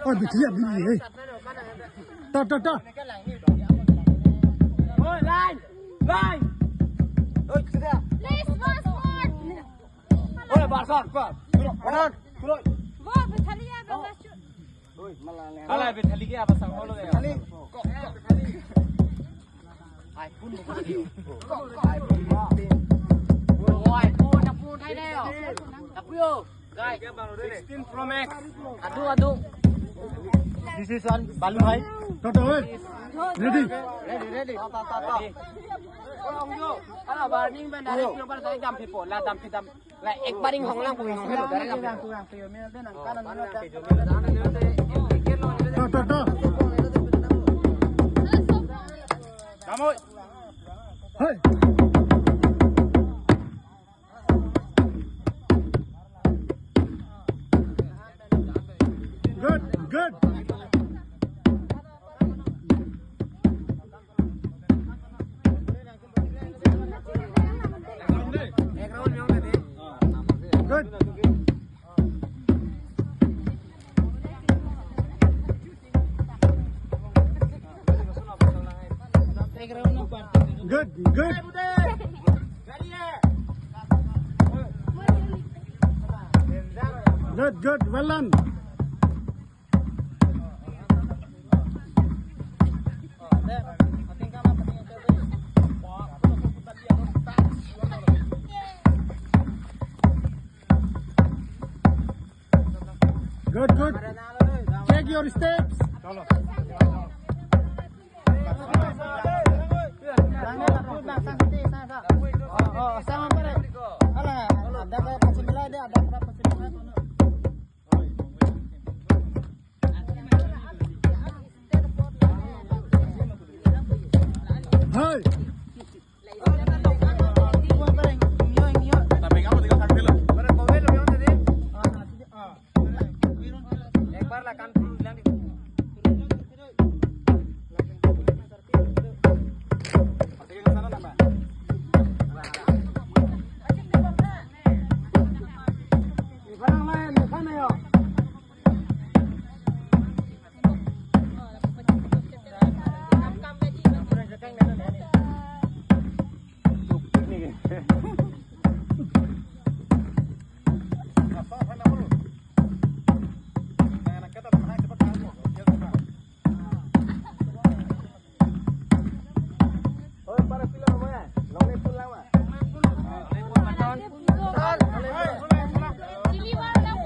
Ôi bị thiệt đi gì? Ta. Ôi lên. Ôi kia. Ôi bà son quá. Kurang. Wah, bertali ya, bang. Kalau bertali ke apa sang holo ya? Ai pun bukan dia. Oi, pun thay đây. Tapi yo, guys, 16 Pro Max. Aduh. This is on Balu bhai. Ta ơi. Ready. Ta. Ông yo, kalau barning ben dari kilo pada tadi dam pipon, lah dam pidam. Lah ek baring hong lang puing hong dari dam. Kurang pio mil den kanan mana Ta. Kamu. Hey. Good. Good. Well done. Good. Check your steps. Sama pare. Alah, ada kayak pasir belah ada berapa pasir belah. Hey. Tapi kamu tinggal sakit dulu. Barang kau belum yang tadi? Ekbar lah kan bilang di. Masih ke sana nama. Di barang lah.